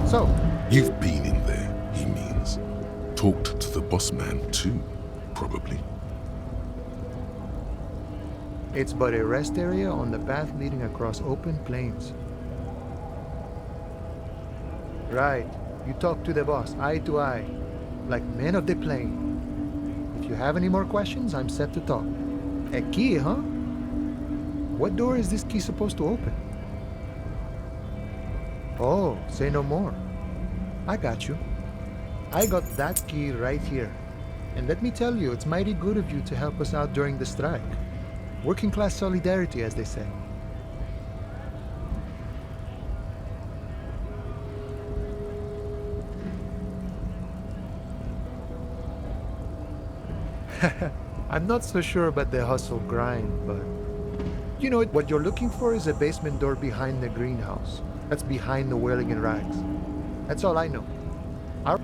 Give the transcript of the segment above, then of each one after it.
So, You've been in there, he means. Talked to the boss man too, probably. it's but a rest area on the path leading across open plains. Right, you talk to the boss, eye to eye, like men of the plain. If you have any more questions, I'm set to talk. A key, huh? What door is this key supposed to open? Oh, say no more. I got you. I got that key right here. And let me tell you, it's mighty good of you to help us out during the strike. Working class solidarity, as they say. I'm not so sure about the hustle grind, but you know, what you're looking for is a basement door behind the greenhouse. That's behind the whirling in rags. That's all I know.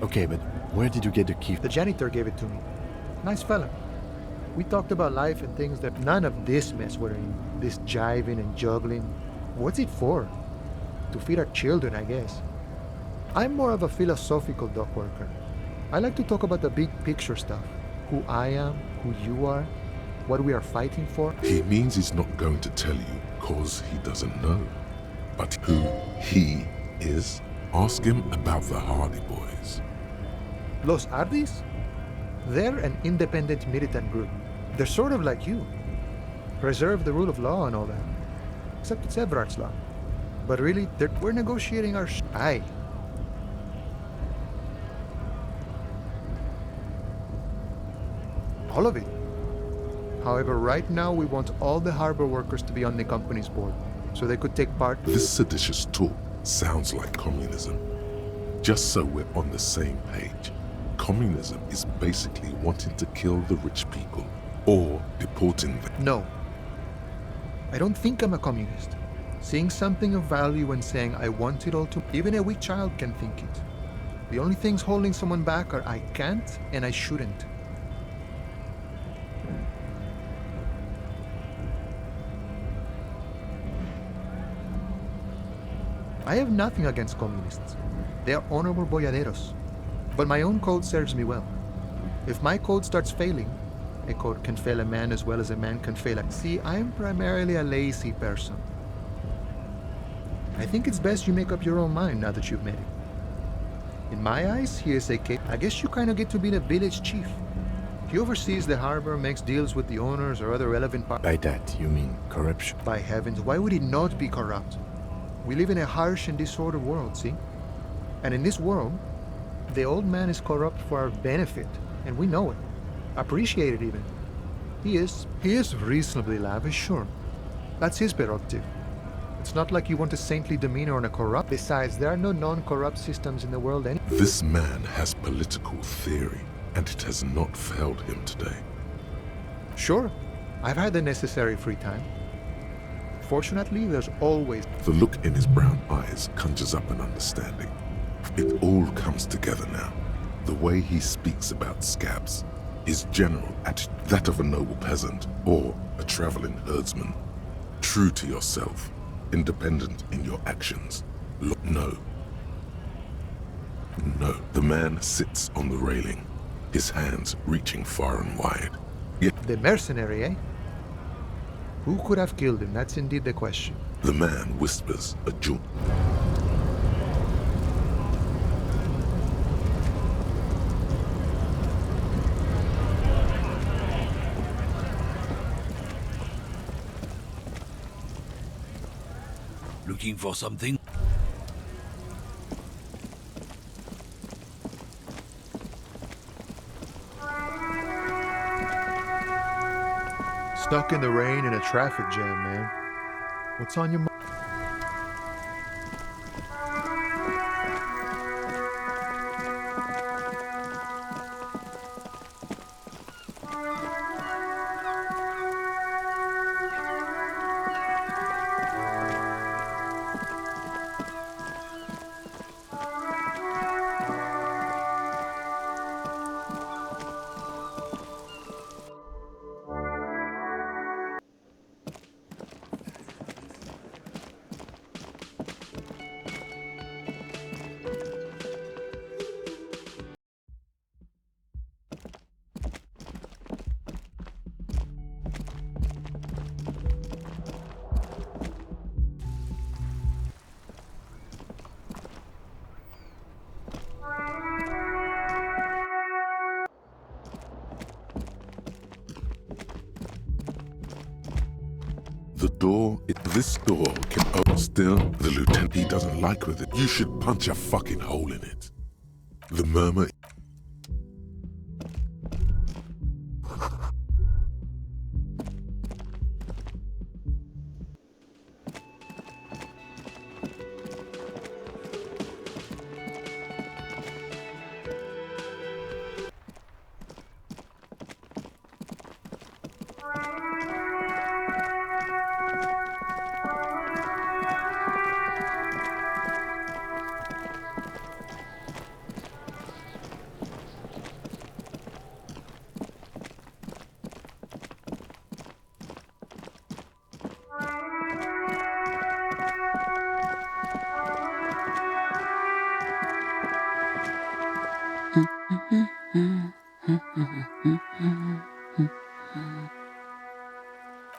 Okay, but where did you get the key? The janitor gave it to me. Nice fella. We talked about life and things that none of this mess we're in. This jiving and juggling. What's it for? To feed our children, I guess. I'm more of a philosophical dock worker. I like to talk about the big picture stuff. Who I am, who you are, what we are fighting for. He means he's not going to tell you cause he doesn't know. But who he is, ask him about the Hardy Boys. Los Ardis? They're an independent militant group. They're sort of like you. Preserve the rule of law and all that. Except it's Everard's law. But really, we're negotiating our Aye. All of it. However, right now we want all the harbor workers to be on the company's board, so they could take part. This seditious talk sounds like communism. Just so we're on the same page, communism is basically wanting to kill the rich people or deporting them. No. I don't think I'm a communist. Seeing something of value and saying I want it all to... Even a weak child can think it. The only things holding someone back are I can't and I shouldn't. I have nothing against communists. They are honorable boyaderos. But my own code serves me well. If my code starts failing, a code can fail a man as well as a man can fail a... See, I am primarily a lazy person. I think it's best you make up your own mind now that you've met him. In my eyes, he is a case. I guess you kind of get to be the village chief. He oversees the harbor, makes deals with the owners or other relevant parties. By that, you mean corruption? By heavens, why would he not be corrupt? We live in a harsh and disordered world, see? And in this world, the old man is corrupt for our benefit, and we know it. Appreciate it even. He is reasonably lavish, sure. That's his prerogative. It's not like you want a saintly demeanor on a corrupt. Besides, there are no non-corrupt systems in the world anyway. This man has political theory, and it has not failed him today. Sure, I've had the necessary free time. Fortunately, there's always... The look in his brown eyes conjures up an understanding. It all comes together now. The way he speaks about scabs, his general attitude, that of a noble peasant or a traveling herdsman. True to yourself, independent in your actions. No. No. The man sits on the railing, his hands reaching far and wide. Yet the mercenary, eh? Who could have killed him? That's indeed the question. the man whispers a joke. Looking for something? Stuck in the rain in a traffic jam, man. What's on your mind? This door can open still. The lieutenant, he doesn't like with it. You should punch a fucking hole in it. The murmur.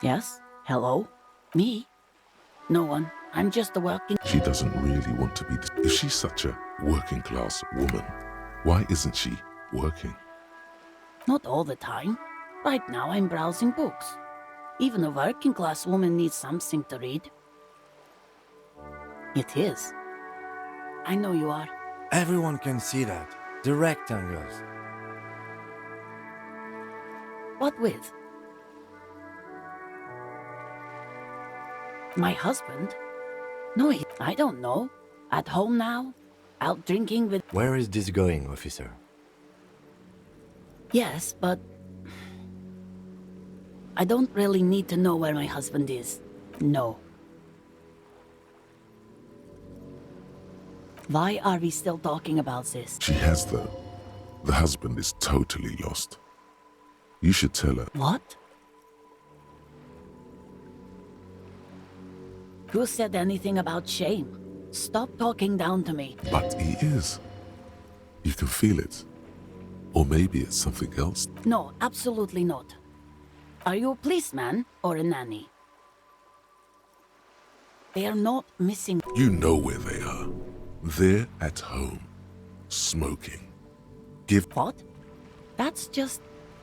Yes? Hello? Me? No one. I'm just a working... She doesn't really want to be this. If she's such a working class woman, why isn't she working? Not all the time. Right now I'm browsing books. Even a working class woman needs something to read. It is. I know you are. Everyone can see that. The rectangles. What with? My husband? No, I don't know. At home now? Out drinking with... Where is this going, officer? Yes, but... I don't really need to know where my husband is. No. Why are we still talking about this? She has, though. The husband is totally lost. You should tell her. What? Who said anything about shame? Stop talking down to me. But he is. You can feel it. Or maybe it's something else. No, absolutely not. Are you a policeman or a nanny? They are not missing. You know where they are. They're at home, smoking. What? That's just...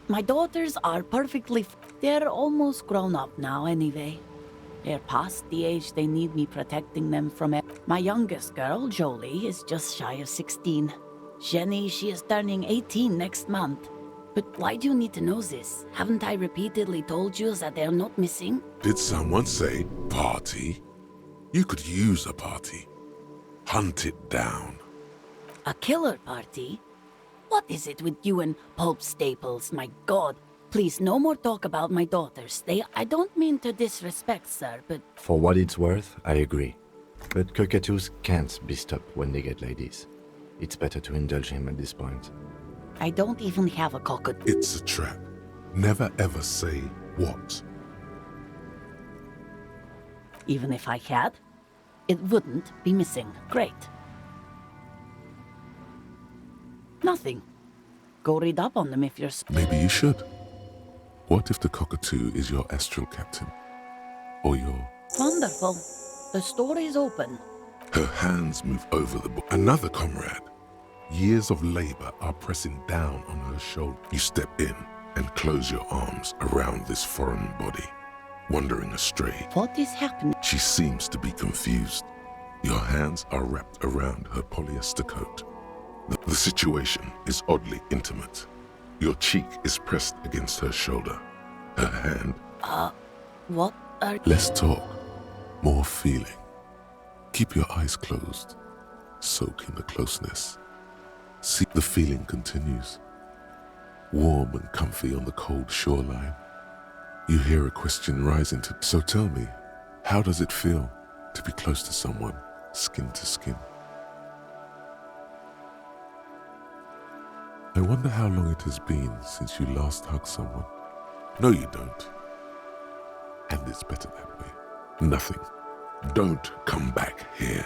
My daughters are perfectly... They're almost grown up now anyway. They're past the age they need me protecting them from it. My youngest girl, Jolie, is just shy of 16. Jenny, she is turning 18 next month. But why do you need to know this? Haven't I repeatedly told you that they're not missing? Did someone say party? You could use a party. Hunt it down. A killer party? What is it with you and pulp staples? My God. Please, no more talk about my daughters. I don't mean to disrespect, sir, but... For what it's worth, I agree. But cockatoos can't be stopped when they get ladies. It's better to indulge him at this point. I don't even have a cockatoo. It's a trap. Never ever say what. Even if I had, it wouldn't be missing. Great. Nothing. Go read up on them if you're... Maybe you should. What if the cockatoo is your astral captain? Or your... Wonderful. The store is open. Her hands move over the book. Another comrade. Years of labor are pressing down on her shoulder. You step in and close your arms around this foreign body, wandering astray. What is happening? She seems to be confused. Your hands are wrapped around her polyester coat. The situation is oddly intimate. Your cheek is pressed against her shoulder. Her hand... What are... Less talk, more feeling. Keep your eyes closed. Soak in the closeness. See, the feeling continues. Warm and comfy on the cold shoreline. You hear a question rising to... So tell me, how does it feel to be close to someone, skin to skin? I wonder how long it has been since you last hugged someone. No, you don't. And it's better that way. Nothing. Don't come back here.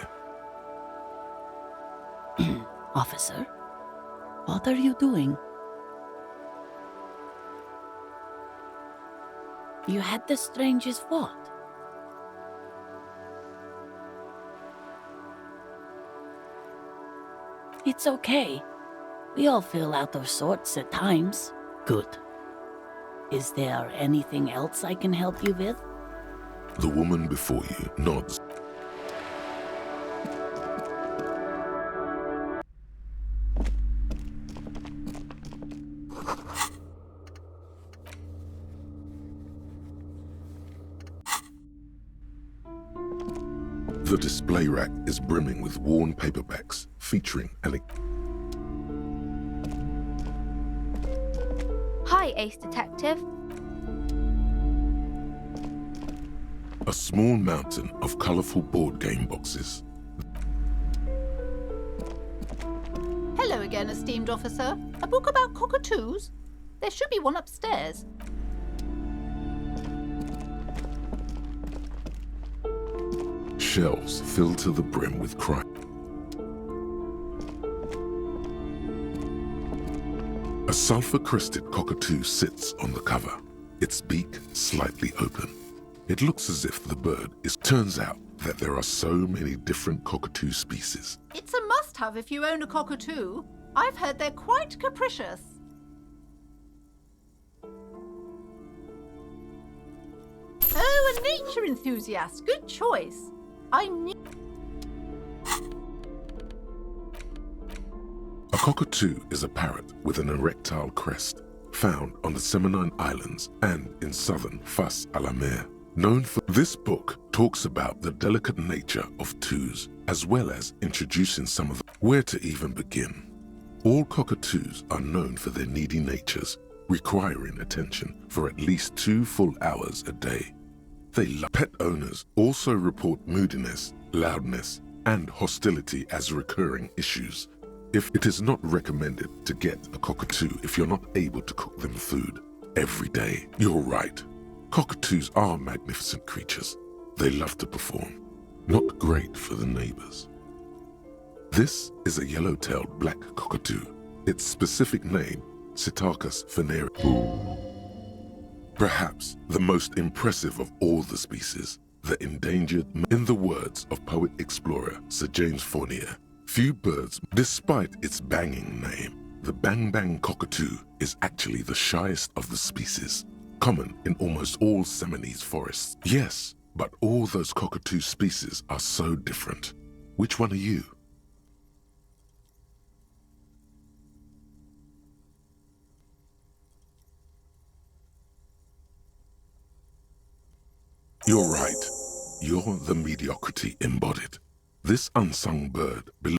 Officer, what are you doing? You had the strangest what? It's okay. We all feel out of sorts at times. Good. Is there anything else I can help you with? The woman before you nods. The display rack is brimming with worn paperbacks featuring Hi, Ace Detective. a small mountain of colorful board game boxes. Hello again, esteemed officer. A book about cockatoos? There should be one upstairs. Shelves filled to the brim with crime. A sulfur-crested cockatoo sits on the cover, its beak slightly open. It looks as if the bird is... Turns out that there are so many different cockatoo species. It's a must-have if you own a cockatoo. I've heard they're quite capricious. Oh, a nature enthusiast. Good choice. I knew... A cockatoo is a parrot with an erectile crest, found on the Seminole Islands and in southern Fas al-Amer. Known for this book talks about the delicate nature of twos, as well as introducing some of where to even begin. All cockatoos are known for their needy natures, requiring attention for at least 2 full hours a day. Pet owners also report moodiness, loudness, and hostility as recurring issues. It is not recommended to get a cockatoo if you're not able to cook them food every day. You're right. Cockatoos are magnificent creatures. They love to perform. Not great for the neighbors. This is a yellow-tailed black cockatoo. Its specific name, Psittacus venereus. Perhaps the most impressive of all the species, the endangered, in the words of poet-explorer Sir James Fournier, few birds, despite its banging name, the bang-bang cockatoo is actually the shyest of the species, common in almost all Seminoles forests. Yes, but all those cockatoo species are so different. Which one are you? You're right. You're the mediocrity embodied. This unsung bird belongs.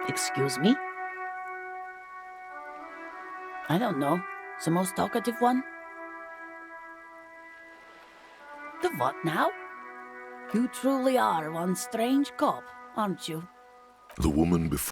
Excuse me? I don't know. The most talkative one? The what now? You truly are one strange cop, aren't you? The woman before.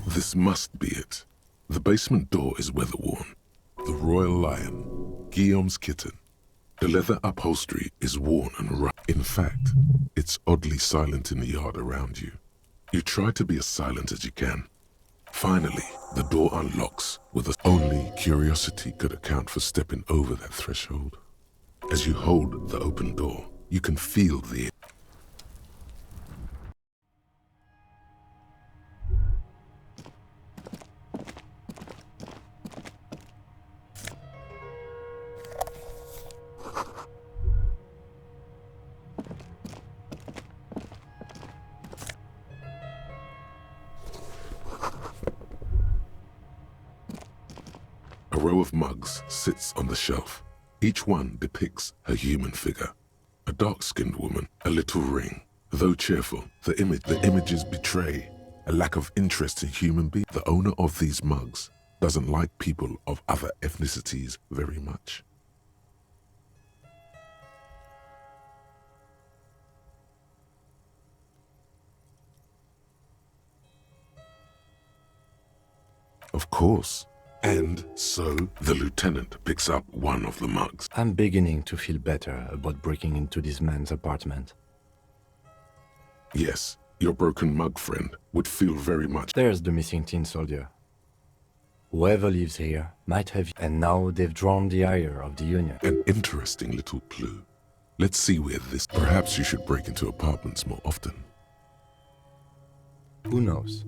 This must be it. The basement door is weather-worn. The royal lion, Guillaume's kitten. The leather upholstery is worn and rough. In fact, it's oddly silent in the yard around you. You try to be as silent as you can. Finally, the door unlocks with only curiosity could account for stepping over that threshold. As you hold the open door, you can feel the A row of mugs sits on the shelf. Each one depicts a human figure. A dark-skinned woman, a little ring. Though cheerful, the images betray a lack of interest in human beings. The owner of these mugs doesn't like people of other ethnicities very much. Of course. And so the lieutenant picks up one of the mugs. I'm beginning to feel better about breaking into this man's apartment. Yes, your broken mug friend would feel very much. There's the missing tin soldier. Whoever lives here might have... And now they've drawn the ire of the Union. An interesting little clue. Let's see where this... Perhaps you should break into apartments more often. Who knows?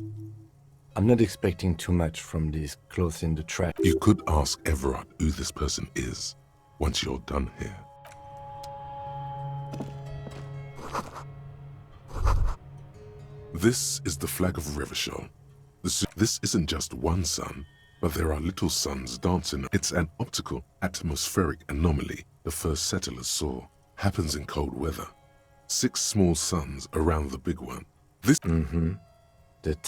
I'm not expecting too much from these clothes in the trash. You could ask Everard who this person is once you're done here. This is the flag of Revachol. This isn't just one sun, but there are little suns dancing. It's an optical atmospheric anomaly the first settlers saw. Happens in cold weather. 6 small suns around the big one. This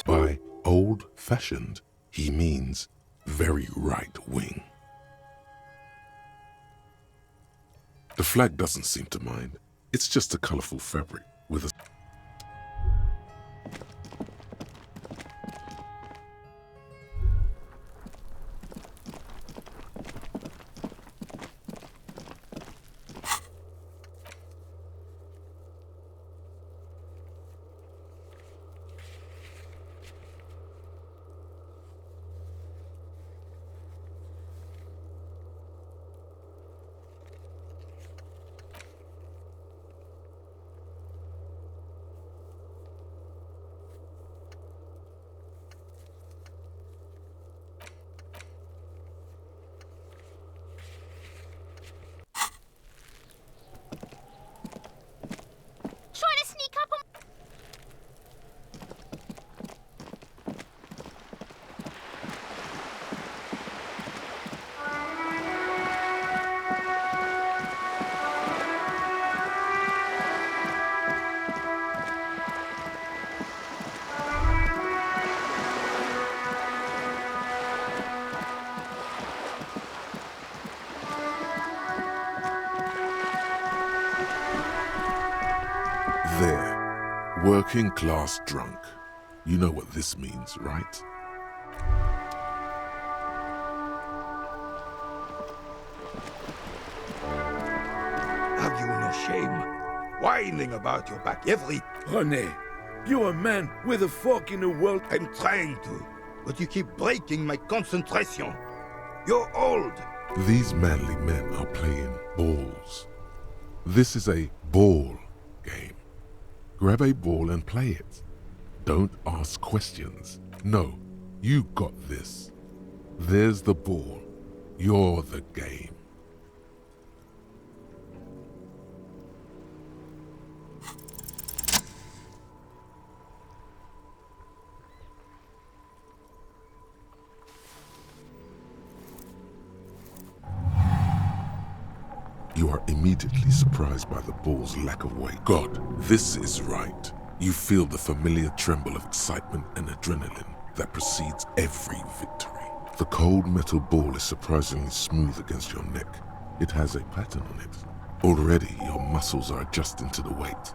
by old-fashioned, he means very right-wing. The flag doesn't seem to mind. It's just a colorful fabric with a... Trying to sneak up on... There. Working class drunk. You know what this means, right? Have you no shame? Whining about your back every... René, you're a man with a fork in the world. I'm trying to, but you keep breaking my concentration. You're old. These manly men are playing balls. This is a ball game. Grab a ball and play it. Don't ask questions. No, you got this. There's the ball. You're the game. You are immediately surprised by the ball's lack of weight. God, this is right. You feel the familiar tremble of excitement and adrenaline that precedes every victory. The cold metal ball is surprisingly smooth against your neck. It has a pattern on it. Already, your muscles are adjusting to the weight.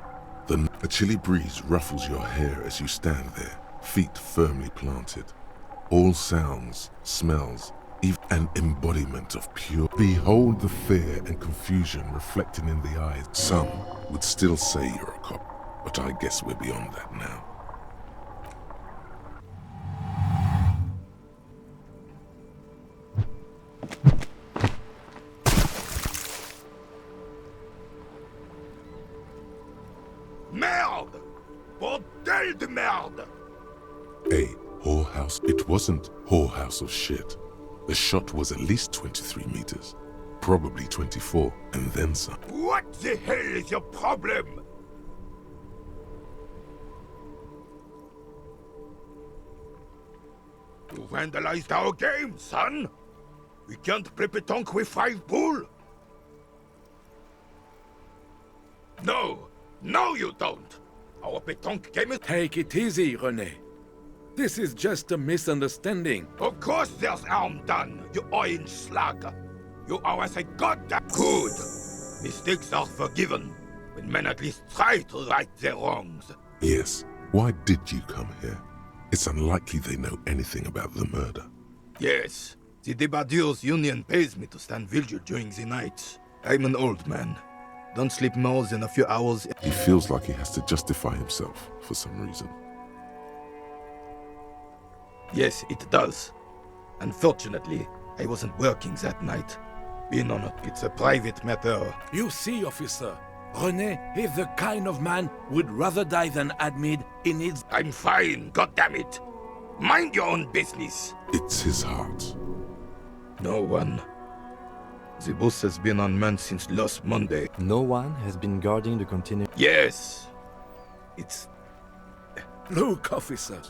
A chilly breeze ruffles your hair as you stand there, feet firmly planted. All sounds, smells, even an embodiment of pure. Behold the fear and confusion reflected in the eyes. Some would still say you're a cop, but I guess we're beyond that now. Merde! Bordel de merde! A whorehouse. It wasn't whorehouse of shit. The shot was at least 23 meters, probably 24, and then some. What the hell is your problem? You vandalized our game, son! We can't play pétanque with 5 bull! No! No, you don't! Our pétanque game is... Take it easy, René. This is just a misunderstanding. Of course there's harm done, you orange slug! You are as a goddamn good! Mistakes are forgiven, when men at least try to right their wrongs. Yes, why did you come here? It's unlikely they know anything about the murder. Yes, the Debardeurs Union pays me to stand vigil during the night. I'm an old man. Don't sleep more than a few hours. He feels like he has to justify himself for some reason. Yes, it does. Unfortunately, I wasn't working that night. Being honest, it's a private matter. You see, officer, René is the kind of man who'd rather die than admit he needs... I'm fine, goddammit. Mind your own business. It's his heart. No one. The bus has been unmanned since last Monday. No one has been guarding the container. Yes. It's... Look, officer,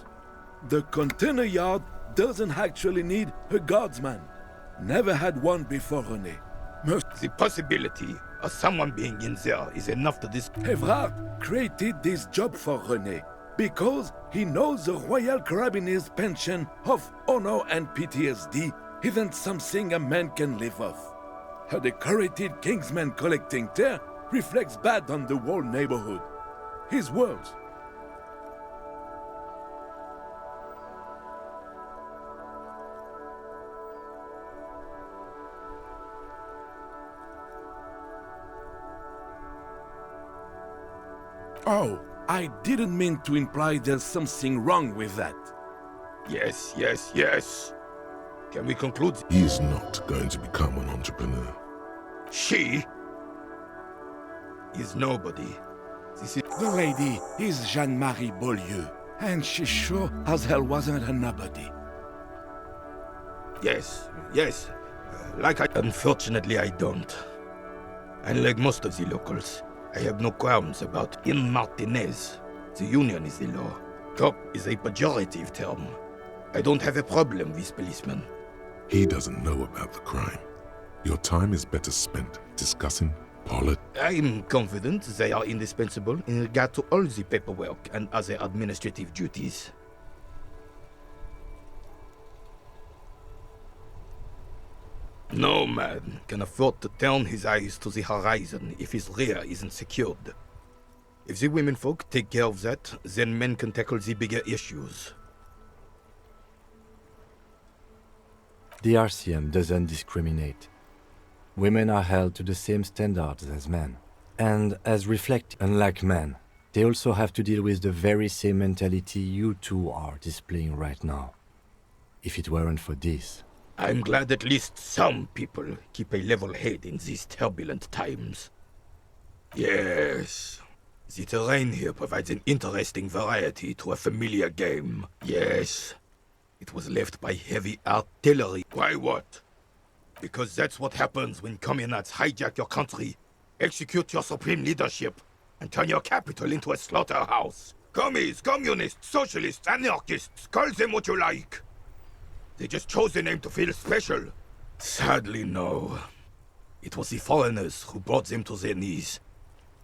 the container yard doesn't actually need a guardsman. Never had one before, René. The possibility of someone being in there is enough to Evrard created this job for René because he knows the Royal Carabiniers' pension of honor and PTSD isn't something a man can live off. A decorated kingsman collecting tear reflects bad on the whole neighborhood. His words. Oh, I didn't mean to imply there's something wrong with that. Yes, yes, yes. Can we conclude? He is not going to become an entrepreneur. She is nobody. This is... The lady is Jeanne-Marie Beaulieu, and she sure as hell wasn't a nobody. Yes, yes. Unfortunately, I don't. Unlike most of the locals, I have no qualms about in Martinez. The union is the law. Cop is a pejorative term. I don't have a problem with policemen. He doesn't know about the crime. Your time is better spent discussing politics. I'm confident they are indispensable in regard to all the paperwork and other administrative duties. No man can afford to turn his eyes to the horizon if his rear isn't secured. If the women folk take care of that, then men can tackle the bigger issues. The RCM doesn't discriminate. Women are held to the same standards as men. And as reflected, unlike men, they also have to deal with the very same mentality you two are displaying right now. If it weren't for this... I'm glad at least some people keep a level head in these turbulent times. Yes, the terrain here provides an interesting variety to a familiar game. Yes, it was left by heavy artillery. Why what? Because that's what happens when communists hijack your country, execute your supreme leadership, and turn your capital into a slaughterhouse. Commies, communists, socialists, anarchists, call them what you like. They just chose the name to feel special. Sadly, no. It was the foreigners who brought them to their knees.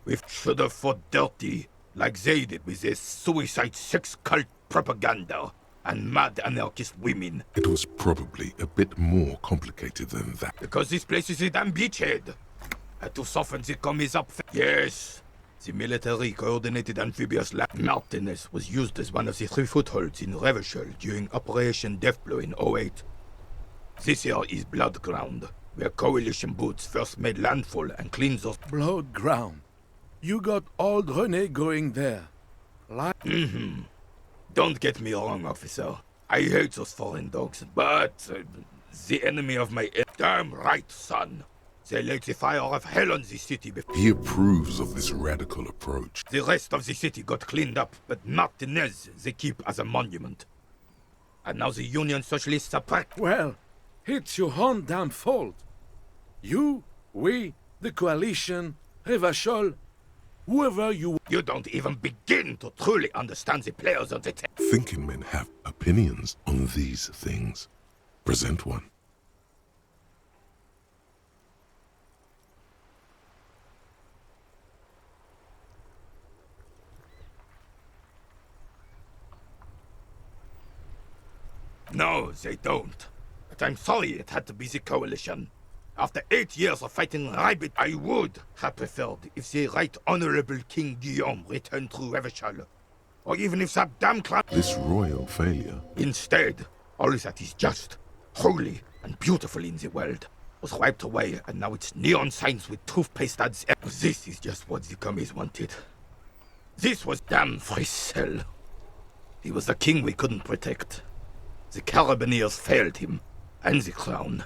We should have fought dirty, like they did with their suicide sex cult propaganda and mad anarchist women. It was probably a bit more complicated than that. Because this place is a damn beachhead. And to soften the commies up... Yes, the military coordinated amphibious land. Martinez was used as one of the 3 footholds in Revachol during Operation Deathblow in 08. This here is Blood Ground, where coalition boots first made landfall and cleaned those... Blood Ground. You got old René going there. Like... Don't get me wrong, officer. I hate those foreign dogs, but... the enemy of my... Damn right, son. They lit the fire of hell on the city before... He approves of this radical approach. The rest of the city got cleaned up, but Martinez they keep as a monument. And now the Union Socialists are Well, it's your own damn fault. You, we, the coalition, Revachol, whoever you... You don't even begin to truly understand the players of the team. Thinking men have opinions on these things. Present one. No, they don't. But I'm sorry it had to be the coalition. After 8 years of fighting Rabbit, I would have preferred if the Right Honorable King Guillaume returned through Revachol. Or even if that damn clan... This royal failure... Instead, all that is just holy and beautiful in the world, was wiped away, and now it's neon signs with toothpaste ads. This is just what the commies wanted. This was damn Frissell. He was the king we couldn't protect. The Carabineers failed him, and the crown.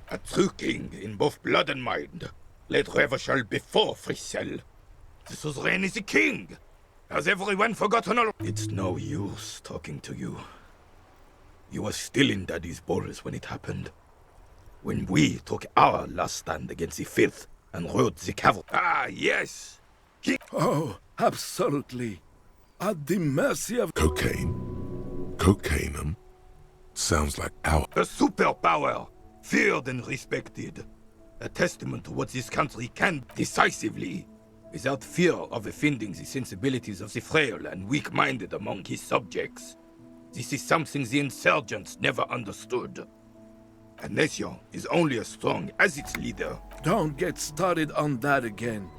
A true king in both blood and mind led Revachol before Frissell. The suzerain is the king. Has everyone forgotten all? It's no use talking to you. You were still in Daddy's balls when it happened. When we took our last stand against the Fifth and rode the cavalry. Ah, yes! King. Oh, absolutely. At the mercy of... Cocaine? Cocainum? Sounds like our... A superpower, feared and respected. A testament to what this country can decisively, without fear of offending the sensibilities of the frail and weak-minded among his subjects. This is something the insurgents never understood. A nation is only as strong as its leader. Don't get started on that again.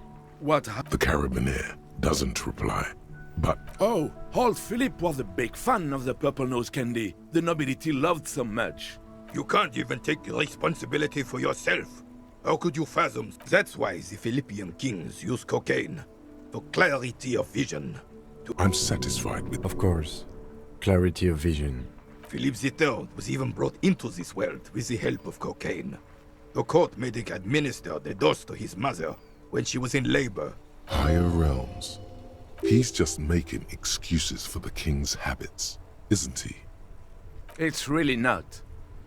What The Carabineer doesn't reply, but... Oh, old Philip was a big fan of the purple nose candy the nobility loved so much. You can't even take responsibility for yourself. How could you fathom? That's why the Philippian kings use cocaine. For clarity of vision. I'm satisfied with... Of course. Clarity of vision. Philip III was even brought into this world with the help of cocaine. The court made him administer the dose to his mother when she was in labor. Higher realms. He's just making excuses for the king's habits, isn't he? It's really not.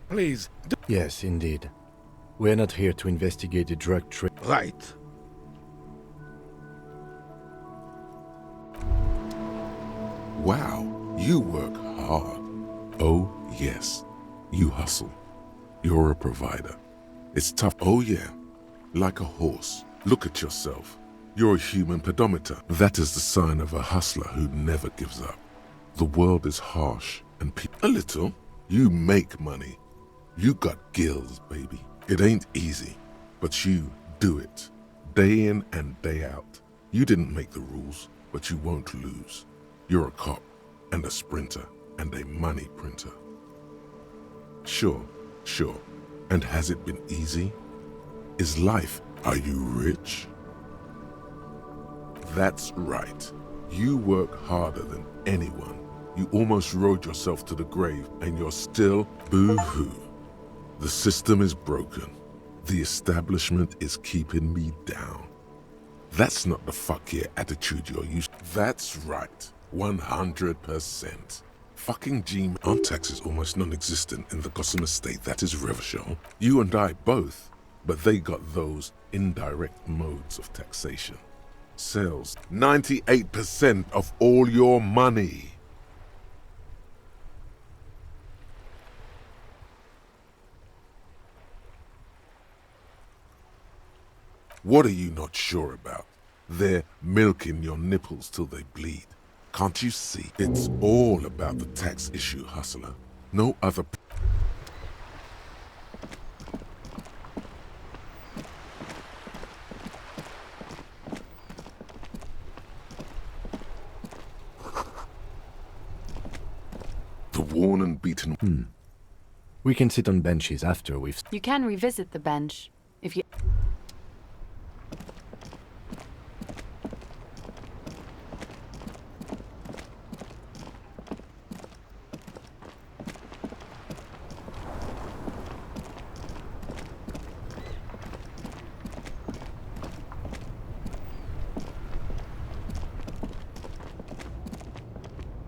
Please, Yes, indeed. We're not here to investigate the drug trade. Right. Wow, you work hard. Oh, yes. You hustle. You're a provider. It's tough. Oh, yeah. Like a horse. Look at yourself. You're a human pedometer. That is the sign of a hustler who never gives up. The world is harsh and a little. You make money. You got gills, baby. It ain't easy, but you do it. Day in and day out. You didn't make the rules, but you won't lose. You're a cop and a sprinter and a money printer. Sure. And has it been easy? Is life? Are you rich? That's right. You work harder than anyone. You almost rode yourself to the grave and you're still boo-hoo. The system is broken. The establishment is keeping me down. That's not the fuck yeah attitude you're used to. That's right. 100%. Fucking Our tax is almost non-existent in the Gossamer state that is Revachol. You and I both, but they got those indirect modes of taxation. Sales, 98% of all your money. What are you not sure about? They're milking your nipples till they bleed. Can't you see? It's all about the tax issue, hustler. No other... The worn and beaten... We can sit on benches after we've... You can revisit the bench if you...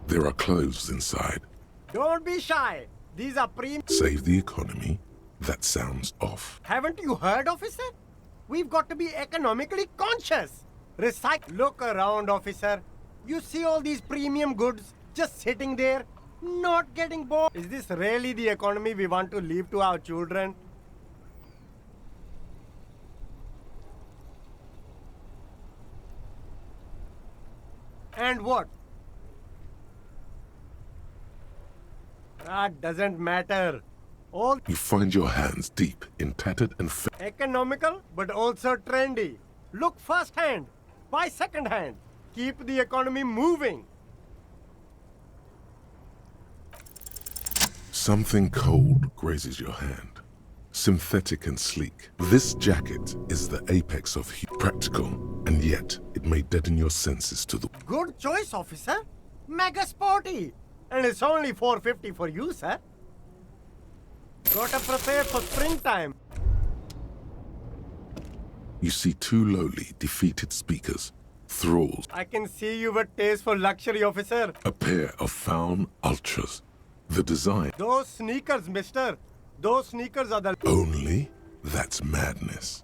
There are clothes inside. Don't be shy. These are Save the economy? That sounds off. Haven't you heard, officer? We've got to be economically conscious. Look around, officer. You see all these premium goods just sitting there, not getting bored. Is this really the economy we want to leave to our children? And what? That doesn't matter. All You find your hands deep in tattered and economical, but also trendy. Look first hand, buy second hand. Keep the economy moving. Something cold grazes your hand. Synthetic and sleek. This jacket is the apex of practical, and yet it may deaden your senses to the... Good choice, officer. Mega sporty. And it's only $450 for you, sir. Gotta prepare for springtime. You see two lowly, defeated speakers, thralls. I can see you with taste for luxury, officer. A pair of found ultras. The design... Those sneakers, mister. Those sneakers are the... Only? That's madness.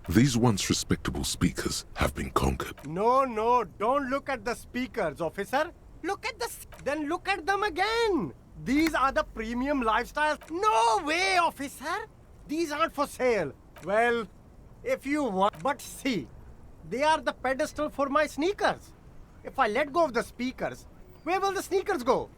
These once respectable speakers have been conquered. No, don't look at the speakers, officer. Look at the... Then look at them again. These are the premium lifestyles. No way, officer. These aren't for sale. Well, if you want... But see, they are the pedestal for my sneakers. If I let go of the speakers, where will the sneakers go?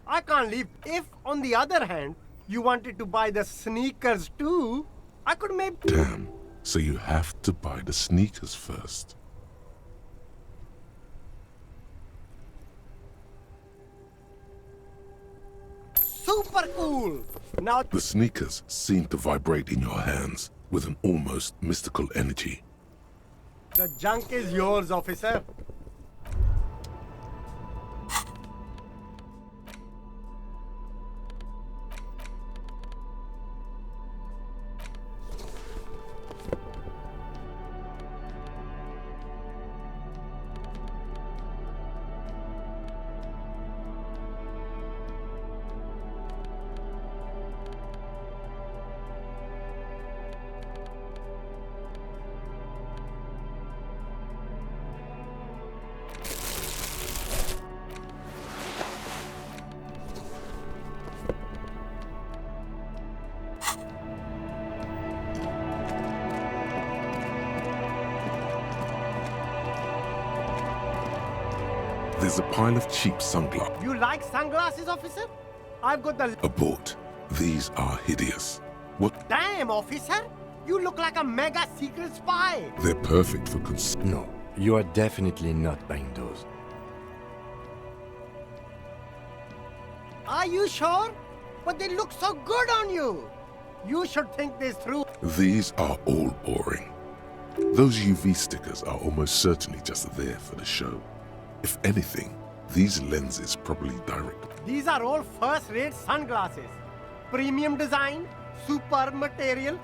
I can't leave. If, on the other hand, you wanted to buy the sneakers too, I could maybe... Damn. So you have to buy the sneakers first. Super cool! Now... The sneakers seem to vibrate in your hands with an almost mystical energy. The junk is yours, officer. There's a pile of cheap sunglasses. You like sunglasses, officer? I've got the... Abort. These are hideous. What? Damn, officer! You look like a mega secret spy! They're perfect for No, you are definitely not buying those. Are you sure? But they look so good on you! You should think this through. These are all boring. Those UV stickers are almost certainly just there for the show. If anything, these lenses probably direct. These are all first-rate sunglasses. Premium design, superb material,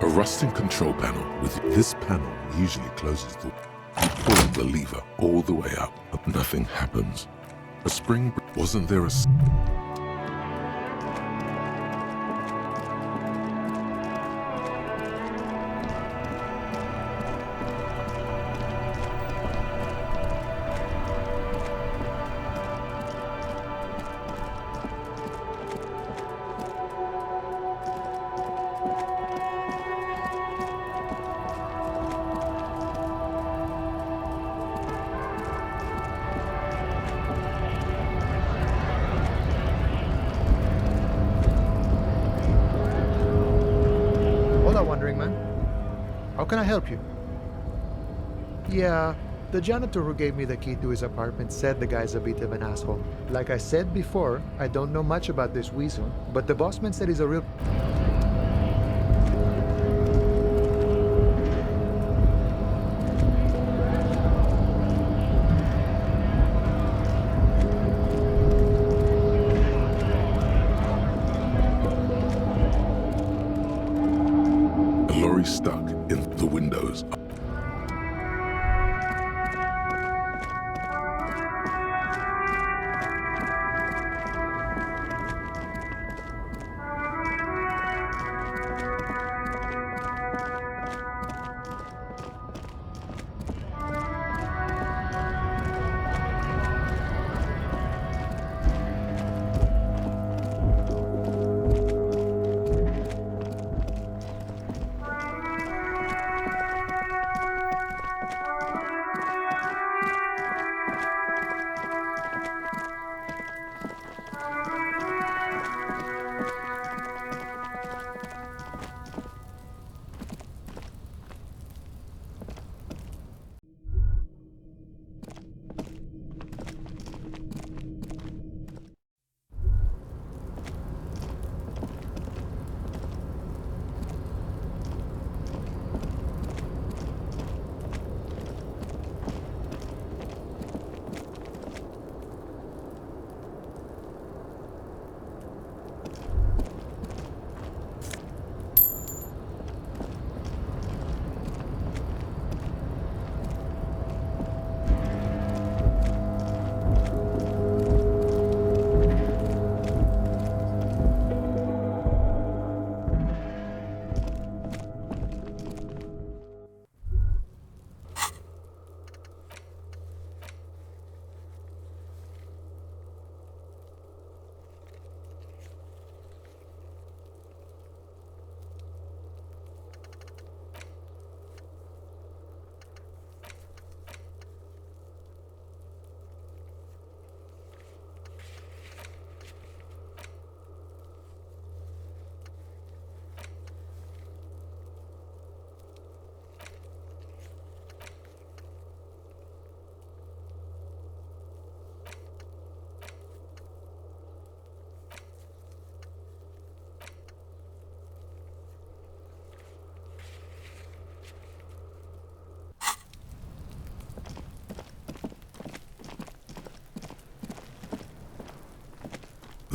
A rusting control panel with this panel usually closes the... You pull the lever all the way up, but nothing happens. A spring... Wasn't there a... Wondering, man. How can I help you? Yeah, the janitor who gave me the key to his apartment said the guy's a bit of an asshole. Like I said before, I don't know much about this weasel, but the bossman said he's a real... stuck in the windows.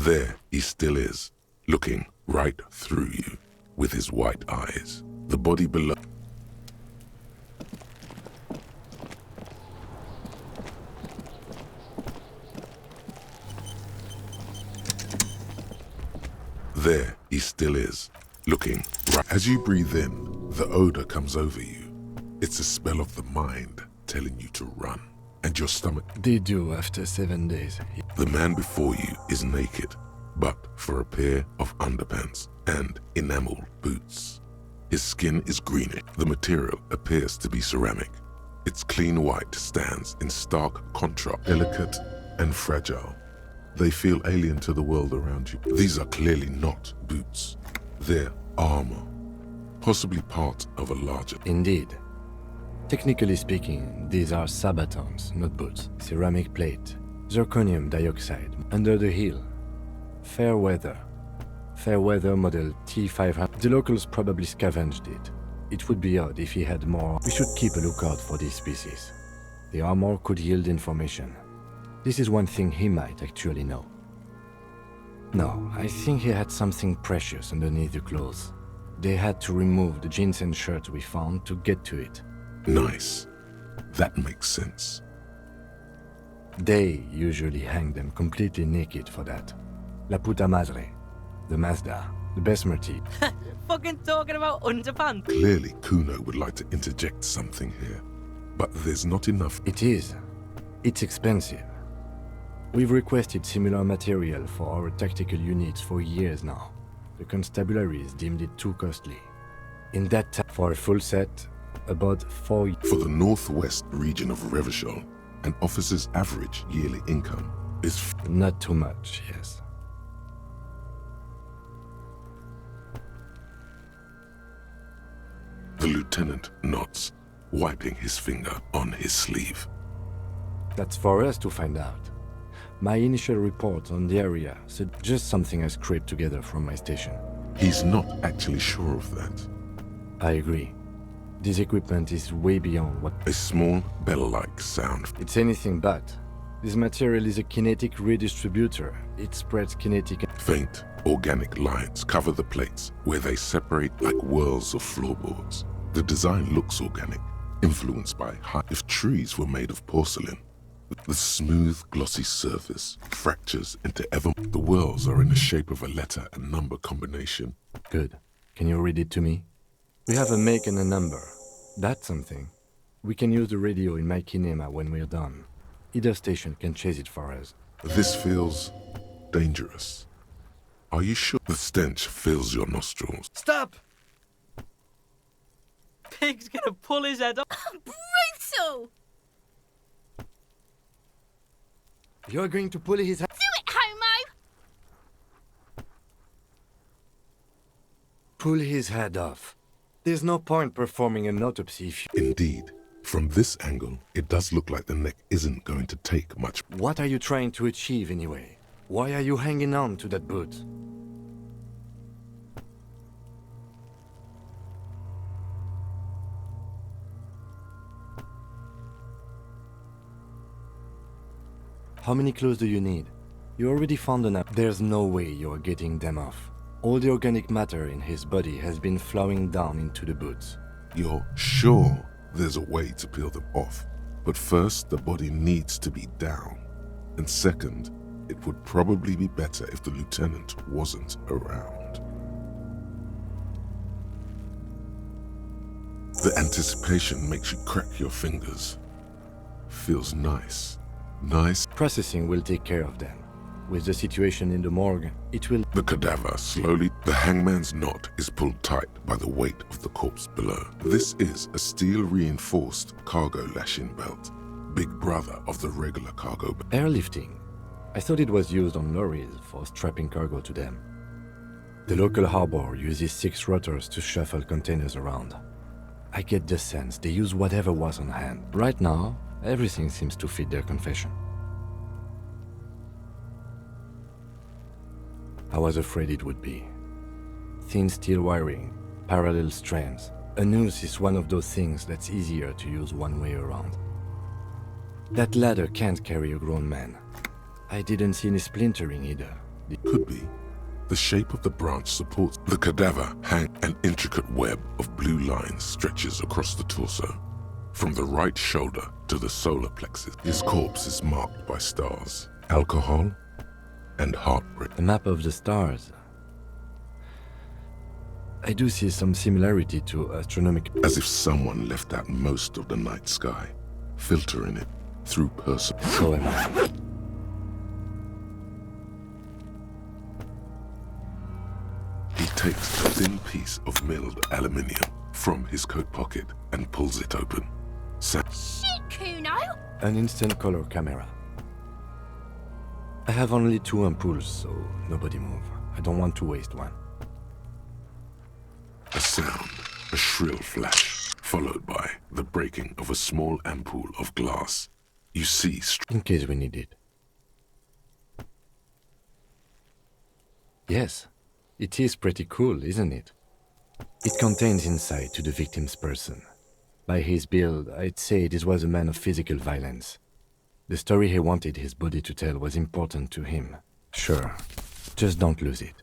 There he still is, looking right through you with his white eyes. The body below. There he still is, looking right. As you breathe in, the odor comes over you. It's a spell of the mind telling you to run. And your stomach. They do after 7 days. The man before you is naked, but for a pair of underpants and enamel boots. His skin is greenish. The material appears to be ceramic. Its clean white stands in stark contrast. Delicate and fragile. They feel alien to the world around you. These are clearly not boots. They're armor, possibly part of a larger. Indeed. Technically speaking, these are sabatons, not boots. Ceramic plate, zirconium dioxide, under the heel. Fair weather. Fair weather model T500. The locals probably scavenged it. It would be odd if he had more. We should keep a lookout for these species. The armor could yield information. This is one thing he might actually know. No, I think he had something precious underneath the clothes. They had to remove the jeans and shirt we found to get to it. Nice. That makes sense. They usually hang them completely naked for that. La puta madre. The Mazda. The Besmerti. Fucking talking about underpants. Clearly, Kuno would like to interject something here. But there's not enough. It is. It's expensive. We've requested similar material for our tactical units for years now. The constabularies deemed it too costly. In that time, for a full set, about 4 years. For the northwest region of Revachol, an officer's average yearly income is not too much, yes. The lieutenant nods, wiping his finger on his sleeve. That's for us to find out. My initial report on the area said just something I scraped together from my station. He's not actually sure of that. I agree. This equipment is way beyond what... A small bell-like sound. It's anything but. This material is a kinetic redistributor. It spreads kinetic... Faint, organic lines cover the plates, where they separate like whirls of floorboards. The design looks organic, influenced by high... If trees were made of porcelain, the smooth, glossy surface fractures into ever... The whirls are in the shape of a letter and number combination. Good. Can you read it to me? We have a make and a number. That's something. We can use the radio in my kinema when we're done. Either station can chase it for us. This feels dangerous. Are you sure? The stench fills your nostrils. Stop! Pig's gonna pull his head off. Brutal! You're going to pull his head... Do it, homo! Pull his head off. There's no point performing an autopsy if you... Indeed. From this angle, it does look like the neck isn't going to take much. What are you trying to achieve anyway? Why are you hanging on to that boot? How many clothes do you need? You already found enough. There's no way you're getting them off. All the organic matter in his body has been flowing down into the boots. You're sure there's a way to peel them off, but first the body needs to be down. And second, it would probably be better if the lieutenant wasn't around. The anticipation makes you crack your fingers. Feels nice. Nice. Processing will take care of them. With the situation in the morgue, it will... The cadaver slowly... The hangman's knot is pulled tight by the weight of the corpse below. This is a steel-reinforced cargo lashing belt, big brother of the regular cargo belt. Airlifting. I thought it was used on lorries for strapping cargo to them. The local harbor uses 6 rotors to shuffle containers around. I get the sense they use whatever was on hand. Right now, everything seems to fit their confession. I was afraid it would be. Thin steel wiring, parallel strands. A noose is one of those things that's easier to use one way around. That ladder can't carry a grown man. I didn't see any splintering either. could be. The shape of the branch supports the cadaver. An intricate web of blue lines stretches across the torso. From the right shoulder to the solar plexus, his corpse is marked by stars, alcohol, and heartbreak. A map of the stars. I do see some similarity to astronomical. As if someone left out most of the night sky, filtering it through person. So am I. He takes a thin piece of milled aluminium from his coat pocket and pulls it open. Shit, Kuno! An instant color camera. I have only 2 ampoules, so nobody move. I don't want to waste one. A sound, a shrill flash, followed by the breaking of a small ampoule of glass. You see, in case we need it. Yes, it is pretty cool, isn't it? It contains insight to the victim's person. By his build, I'd say this was a man of physical violence. The story he wanted his body to tell was important to him. Sure, just don't lose it.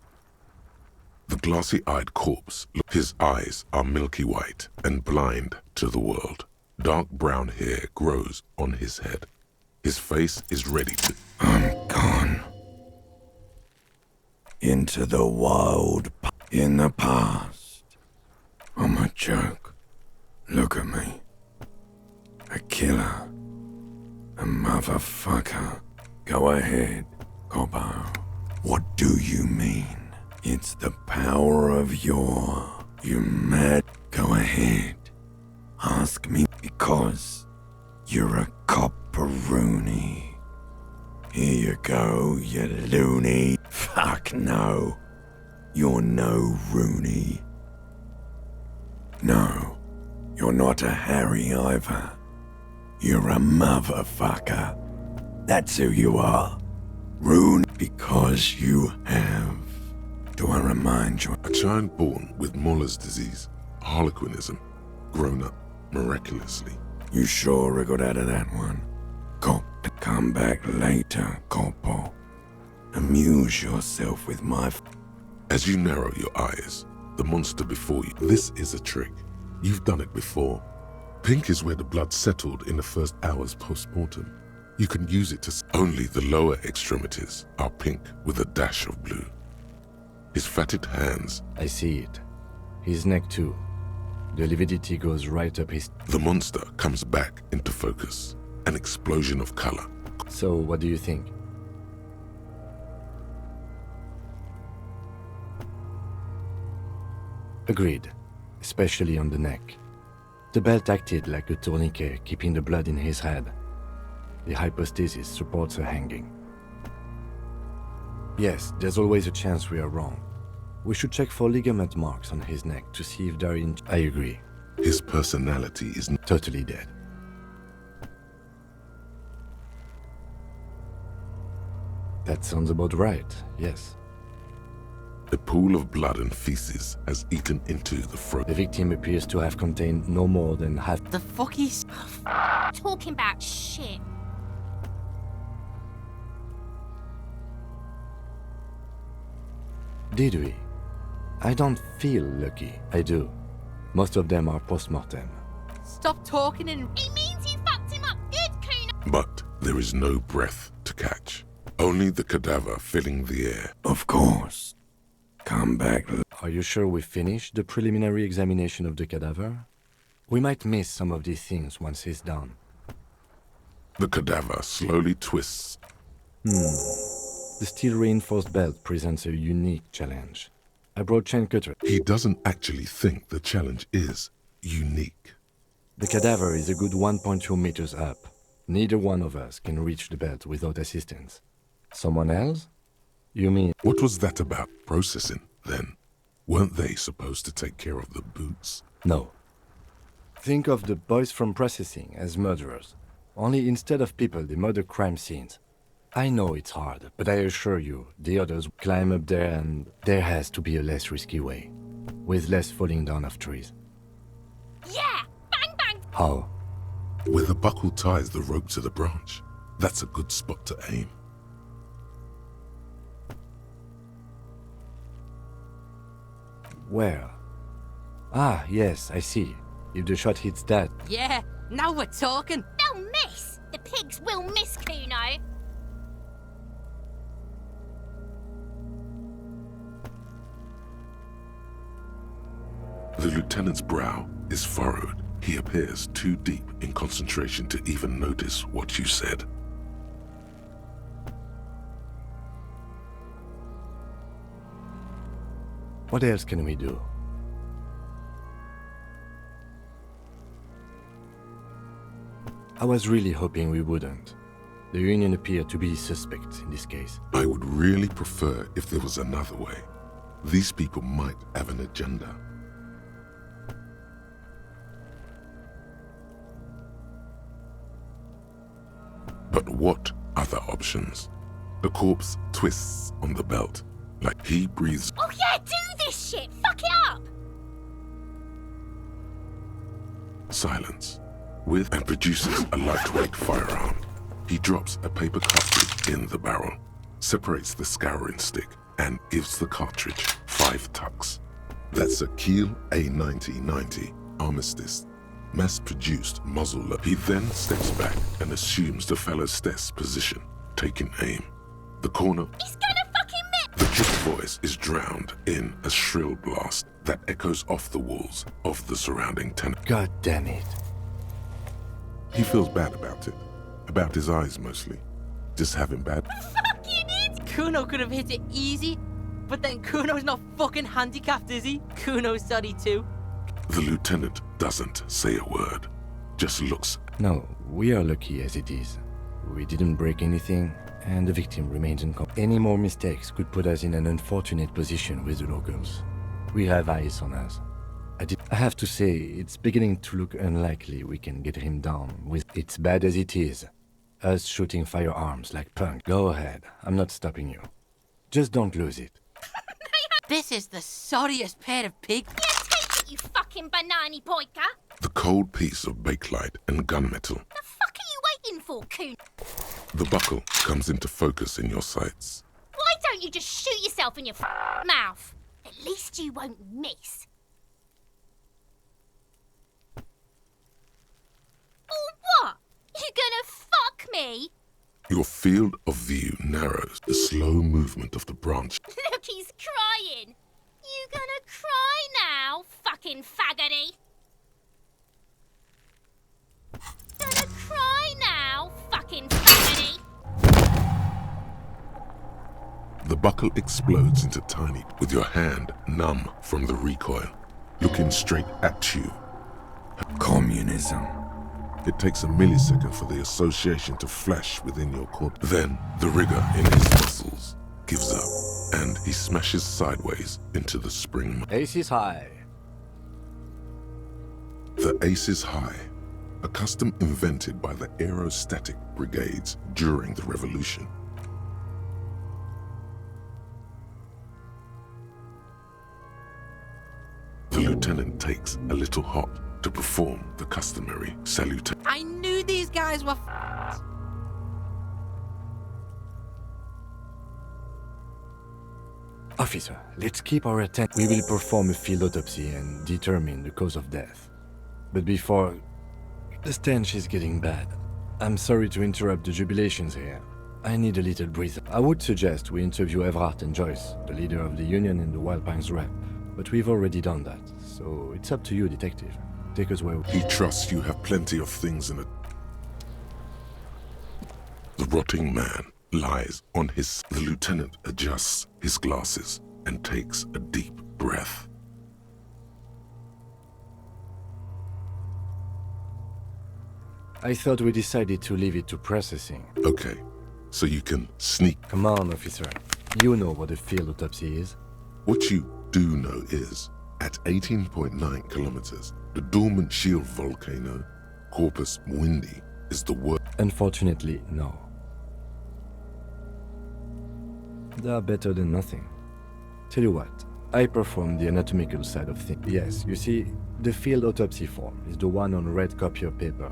The glassy-eyed corpse, his eyes are milky white and blind to the world. Dark brown hair grows on his head. His face is ready to... I'm gone. Into the wild in the past. I'm a joke. Look at me. A killer. A motherfucker. Go ahead, Cobbo. What do you mean? It's the power of you mad. Go ahead. Ask me because you're a copperoonie. Here you go, you loony. Fuck no. You're no Rooney. No, you're not a Harry either. You're a motherfucker. That's who you are. Rooney because you have. Do I remind you? A child born with Muller's disease, harlequinism, grown up miraculously. You sure I got out of that one? Got to come back later, Corpo. Amuse yourself with my... As you narrow your eyes, the monster before you. This is a trick. You've done it before. Pink is where the blood settled in the first hours post-mortem. You can use it to... Only the lower extremities are pink with a dash of blue. His fatted hands... I see it. His neck too. The lividity goes right up his... The monster comes back into focus. An explosion of color. So, what do you think? Agreed. Especially on the neck. The belt acted like a tourniquet, keeping the blood in his head. The hypostasis supports a hanging. Yes, there's always a chance we are wrong. We should check for ligament marks on his neck to see if they're in... I agree. His personality is totally dead. That sounds about right, yes. A pool of blood and feces has eaten into the throat. The victim appears to have contained no more than half... The fuck is... Talking about shit. Did we? I don't feel lucky. I do. Most of them are post-mortem. Stop talking and... It means you fucked him up good, Kuno. But there is no breath to catch. Only the cadaver filling the air. Of course. Come back. Are you sure we finished the preliminary examination of the cadaver? We might miss some of these things once it's done. The cadaver slowly twists. The steel-reinforced belt presents a unique challenge. I brought chain cutter. He doesn't actually think the challenge is unique. The cadaver is a good 1.2 meters up. Neither one of us can reach the belt without assistance. Someone else? You mean... What was that about processing, then? Weren't they supposed to take care of the boots? No. Think of the boys from processing as murderers. Only instead of people, they murder crime scenes. I know it's hard, but I assure you, the others climb up there and there has to be a less risky way. With less falling down of trees. Yeah! Bang bang! How? Where the buckle ties the rope to the branch. That's a good spot to aim. Where? Ah, yes, I see. If the shot hits that... Yeah, now we're talking. They'll miss. The pigs will miss, Kuno. The lieutenant's brow is furrowed. He appears too deep in concentration to even notice what you said. What else can we do? I was really hoping we wouldn't. The Union appeared to be suspect in this case. I would really prefer if there was another way. These people might have an agenda. But what other options? The corpse twists on the belt, like he breathes. Oh yeah, do this shit! Fuck it up! Silence, with and produces a lightweight firearm. He drops a paper cartridge in the barrel, separates the scouring stick, and gives the cartridge 5 tucks. That's a Kiel A9090 Armistice, mass-produced muzzle load. He then steps back and assumes the fellow's desk position, taking aim. The corner... He's gonna fucking miss! The triple voice is drowned in a shrill blast that echoes off the walls of the surrounding tenement. God damn it. He feels bad about it. About his eyes, mostly. Just having bad... Fucking it! Kuno could have hit it easy, but then Kuno's not fucking handicapped, is he? Kuno's sorry too. The lieutenant doesn't say a word, just looks. No, we are lucky as it is. We didn't break anything, and the victim remains unconscious. Any more mistakes could put us in an unfortunate position with the locals. We have eyes on us. I have to say, it's beginning to look unlikely we can get him down with... It's bad as it is. Us shooting firearms like punk. Go ahead, I'm not stopping you. Just don't lose it. This is the sorriest pair of pigs. You fucking banani boyka! The cold piece of bakelite and gunmetal. The fuck are you waiting for, Kuno? The buckle comes into focus in your sights. Why don't you just shoot yourself in your mouth? At least you won't miss. Or what? You gonna fuck me? Your field of view narrows. The slow movement of the branch. Look, he's crying. You gonna cry now, fucking faggoty? Gonna cry now, fucking faggoty? The buckle explodes into tiny, with your hand numb from the recoil, looking straight at you. Communism. It takes a millisecond for the association to flash within your cortex. Then, the rigor in his muscles gives up, and he smashes sideways into the spring. Ace is high. The Ace is high, a custom invented by the aerostatic brigades during the revolution. The lieutenant takes a little hop to perform the customary salutation. I knew these guys were Officer, let's keep our attention. We will perform a field autopsy and determine the cause of death. But before... The stench is getting bad. I'm sorry to interrupt the jubilations here. I need a little breather. I would suggest we interview Everhart and Joyce, the leader of the Union and the Wild Pines rep. But we've already done that, so it's up to you, detective. Take us where... He trusts you have plenty of things in it. The rotting man lies on his... The lieutenant adjusts his glasses and takes a deep breath. I thought we decided to leave it to processing. Okay, so you can sneak... Come on, officer. You know what a field autopsy is. What you do know is, at 18.9 kilometers, the dormant shield volcano, Corpus Mundi, is the worst. Unfortunately, no. They are better than nothing. Tell you what, I perform the anatomical side of things. Yes, you see, the field autopsy form is the one on red copier paper.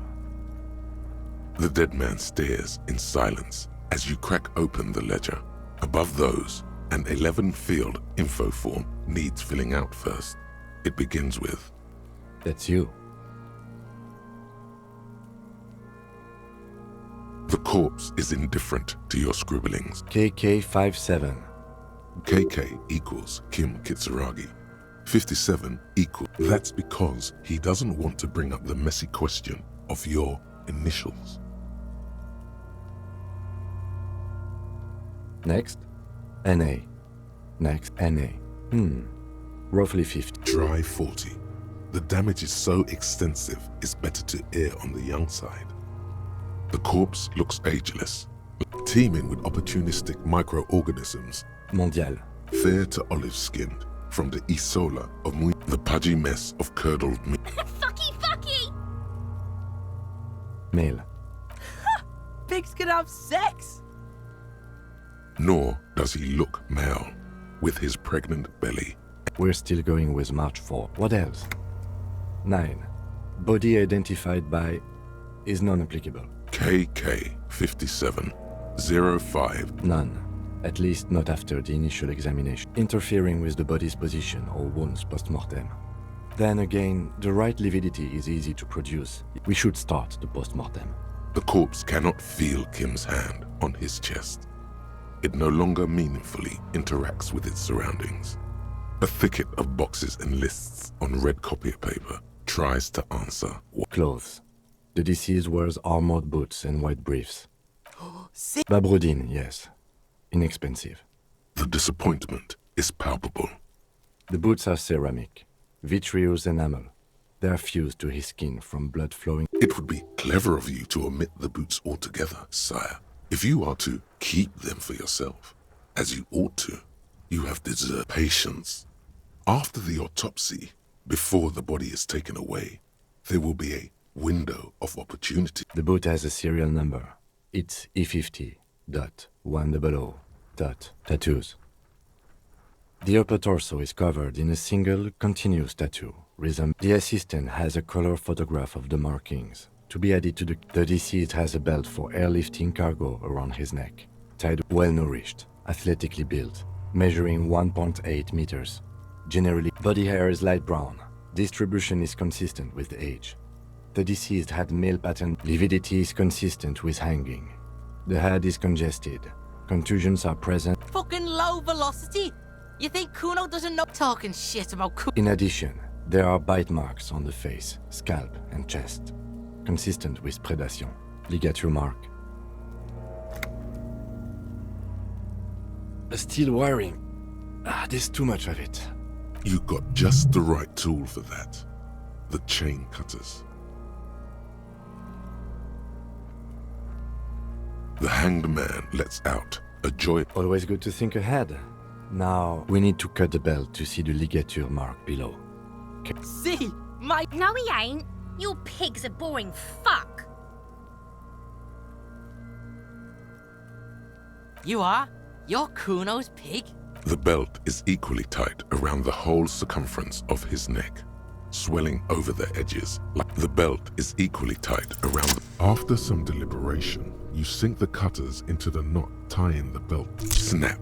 The dead man stares in silence as you crack open the ledger. Above those, an 11-field info form needs filling out first. It begins with, That's you. the corpse is indifferent to your scribblings. KK57. KK equals Kim Kitsuragi. 57 equals. That's because he doesn't want to bring up the messy question of your initials. Next, NA. Next, NA. Roughly 50. Try 40. The damage is so extensive, it's better to err on the young side. The corpse looks ageless, teeming with opportunistic microorganisms. Mondial. Fair to olive-skinned, from the Isola of the pudgy mess of curdled meat. Fucky! Male. Pigs can have sex! Nor does he look male, with his pregnant belly. We're still going with March 4. What else? 9. Body identified by is non-applicable. KK57 05. None. At least not after the initial examination. Interfering with the body's position or wounds post-mortem. Then again, the right lividity is easy to produce. We should start the post-mortem. The corpse cannot feel Kim's hand on his chest. It no longer meaningfully interacts with its surroundings. A thicket of boxes and lists on red copier paper tries to answer. Clothes. The deceased wears armored boots and white briefs. Babroudin, yes. Inexpensive. The disappointment is palpable. The boots are ceramic, vitreous enamel. They are fused to his skin from blood flowing. It would be clever of you to omit the boots altogether, sire. If you are to keep them for yourself, as you ought to, you have deserved patience. After the autopsy, before the body is taken away, there will be a window of opportunity. The boot has a serial number. It's E50.100. Tattoos. The upper torso is covered in a single continuous tattoo. The assistant has a color photograph of the markings. To be added to the deceased has a belt for airlifting cargo around his neck. Tied, well-nourished, athletically built, measuring 1.8 meters. Generally, body hair is light brown. Distribution is consistent with age. The deceased had male pattern. Lividity is consistent with hanging. The head is congested. Contusions are present. Fucking low velocity? You think Kuno doesn't know talking shit about Kuno? In addition, there are bite marks on the face, scalp, and chest, consistent with predation. Ligature mark. Steel wiring. There's too much of it. You got just the right tool for that. The chain cutters. The hanged man lets out a joy. Always good to think ahead. Now, we need to cut the belt to see the ligature mark below. See? My... No, he ain't. Your pig's a boring fuck. You are? You're Kuno's pig? The belt is equally tight around the whole circumference of his neck, swelling over the edges. The belt is equally tight around. After some deliberation, you sink the cutters into the knot tying the belt. Snap.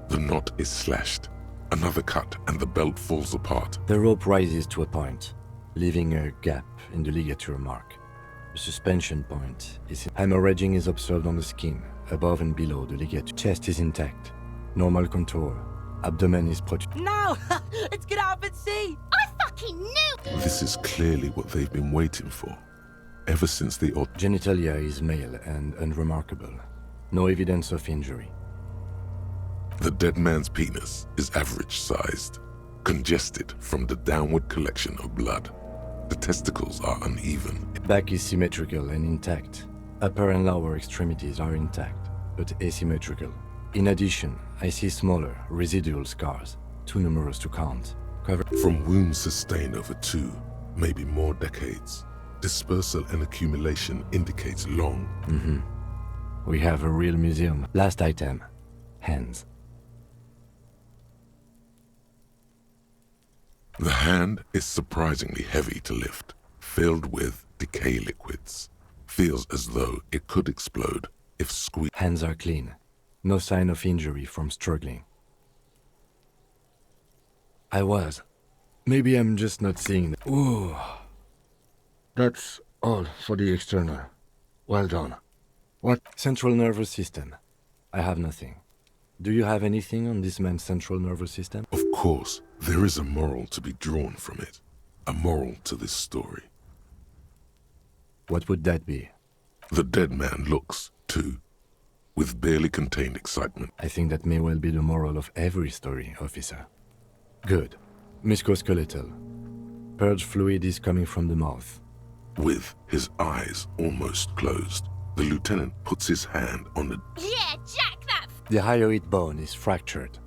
The knot is slashed. Another cut and the belt falls apart. The rope rises to a point, leaving a gap in the ligature mark. The suspension point is... Hemorrhaging is observed on the skin, above and below the ligature. Chest is intact. Normal contour. Abdomen is protrude. No! Let's get up and see! I fucking knew! This is clearly what they've been waiting for. Ever since the... Genitalia is male and unremarkable. No evidence of injury. The dead man's penis is average-sized, congested from the downward collection of blood. The testicles are uneven. Back is symmetrical and intact. Upper and lower extremities are intact, but asymmetrical. In addition, I see smaller, residual scars, too numerous to count. From wounds sustained over 2, maybe more decades, dispersal and accumulation indicates long. We have a real museum. Last item. Hands. The hand is surprisingly heavy to lift, filled with decay liquids. Feels as though it could explode if squeezed. Hands are clean. No sign of injury from struggling. I was. Maybe I'm just not seeing that. Ooh. That's all for the external. Well done. What? Central nervous system. I have nothing. Do you have anything on this man's central nervous system? Of course, there is a moral to be drawn from it. A moral to this story. What would that be? The dead man looks, too, with barely contained excitement. I think that may well be the moral of every story, officer. Good. Musculoskeletal. Purge fluid is coming from the mouth. With his eyes almost closed, the lieutenant puts his hand on the... Yeah, jack that! The hyoid bone is fractured.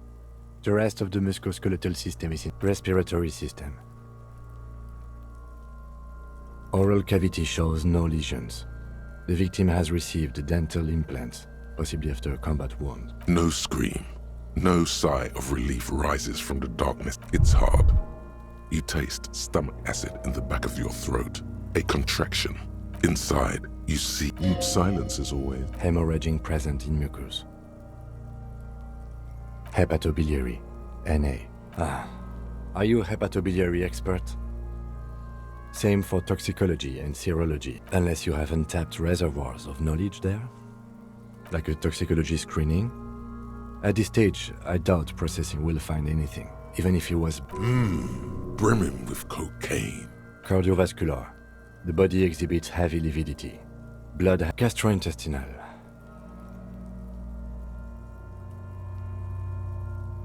The rest of the musculoskeletal system is in respiratory system. Oral cavity shows no lesions. The victim has received dental implants, possibly after a combat wound. No scream. No sigh of relief rises from the darkness. It's hard. You taste stomach acid in the back of your throat. A contraction. Inside, you see mute silence as always. Hemorrhaging present in mucus. Hepatobiliary. NA. Are you a hepatobiliary expert? Same for toxicology and serology, unless you have untapped reservoirs of knowledge there? Like a toxicology screening? At this stage, I doubt processing will find anything, even if it was... brimming with cocaine. Cardiovascular. The body exhibits heavy lividity. Blood gastrointestinal.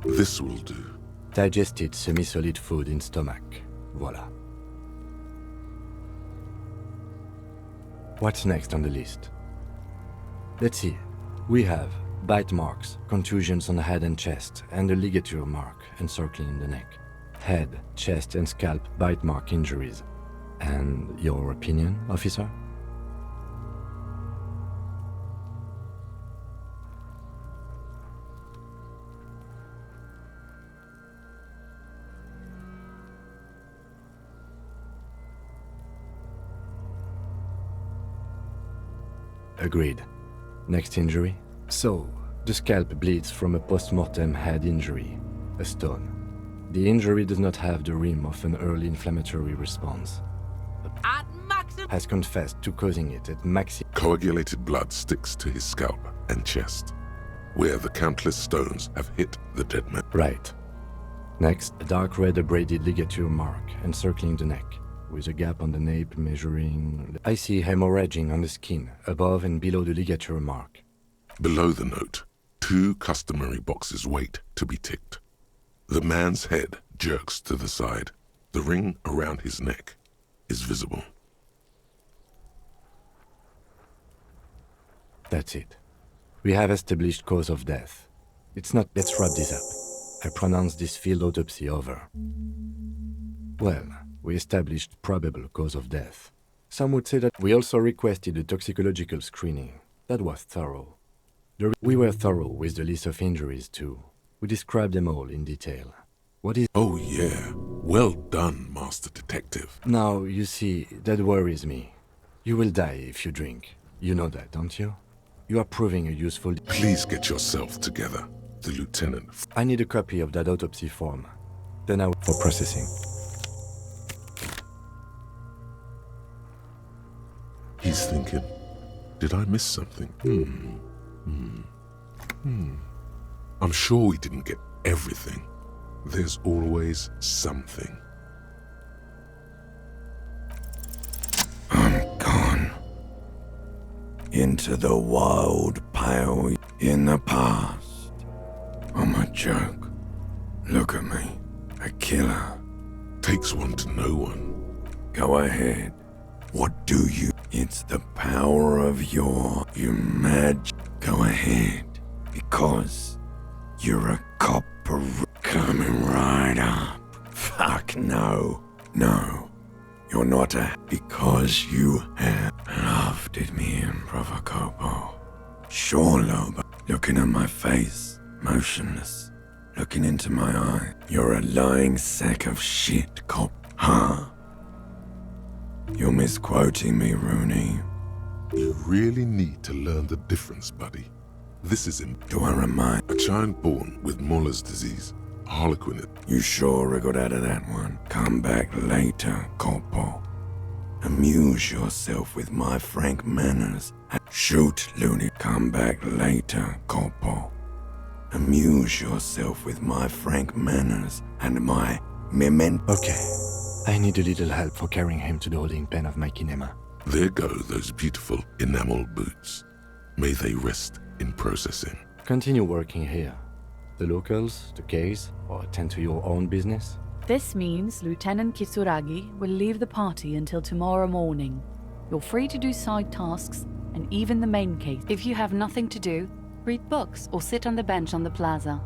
This will do. Digested semi-solid food in stomach. Voila. What's next on the list? Let's see. We have bite marks, contusions on the head and chest, and a ligature mark encircling the neck. Head, chest, and scalp bite mark injuries. And your opinion, officer? Agreed. Next injury? So, the scalp bleeds from a post-mortem head injury, a stone. The injury does not have the rim of an early inflammatory response. At maximum... Has confessed to causing it at maximum... Coagulated blood sticks to his scalp and chest, where the countless stones have hit the dead man. Right. Next, a dark red abraded ligature mark encircling the neck, with a gap on the nape measuring... I see hemorrhaging on the skin, above and below the ligature mark. Below the note, 2 customary boxes wait to be ticked. The man's head jerks to the side. The ring around his neck is visible. That's it. We have established cause of death. It's not... Let's wrap this up. I pronounce this field autopsy over. Well, we established probable cause of death. Some would say that we also requested a toxicological screening. That was thorough. We were thorough with the list of injuries too. We described them all in detail. What is... Oh yeah, well done, Master Detective. Now, you see, that worries me. You will die if you drink. You know that, don't you? You are proving a useful... Please get yourself together, the lieutenant. I need a copy of that autopsy form. Then I will... for processing. He's thinking, did I miss something? I'm sure we didn't get everything. There's always something. I'm gone. Into the wild pale in the past. I'm a joke. Look at me. A killer. Takes one to know one. Go ahead. What do you... It's the power of your magic. Go ahead. Because you're a copper coming right up. Fuck no. No. You're not a... Because you have loved at me in Provocopo. Sure, Loba. Looking at my face. Motionless. Looking into my eye. You're a lying sack of shit, cop. Huh? You're misquoting me, Rooney. You really need to learn the difference, buddy. This is him. Do I remind... A child born with Muller's disease Harlequin. You sure got out of that one. Come back later, Corporal. Amuse yourself with my frank manners. Shoot, loony. Come back later, Corporal. Amuse yourself with my frank manners and my memento. Okay. I need a little help for carrying him to the holding pen of my kinema. There go those beautiful enamel boots. May they rest in processing. Continue working here. The locals, the case, or attend to your own business? This means Lieutenant Kisuragi will leave the party until tomorrow morning. You're free to do side tasks, and even the main case. If you have nothing to do, read books or sit on the bench on the plaza.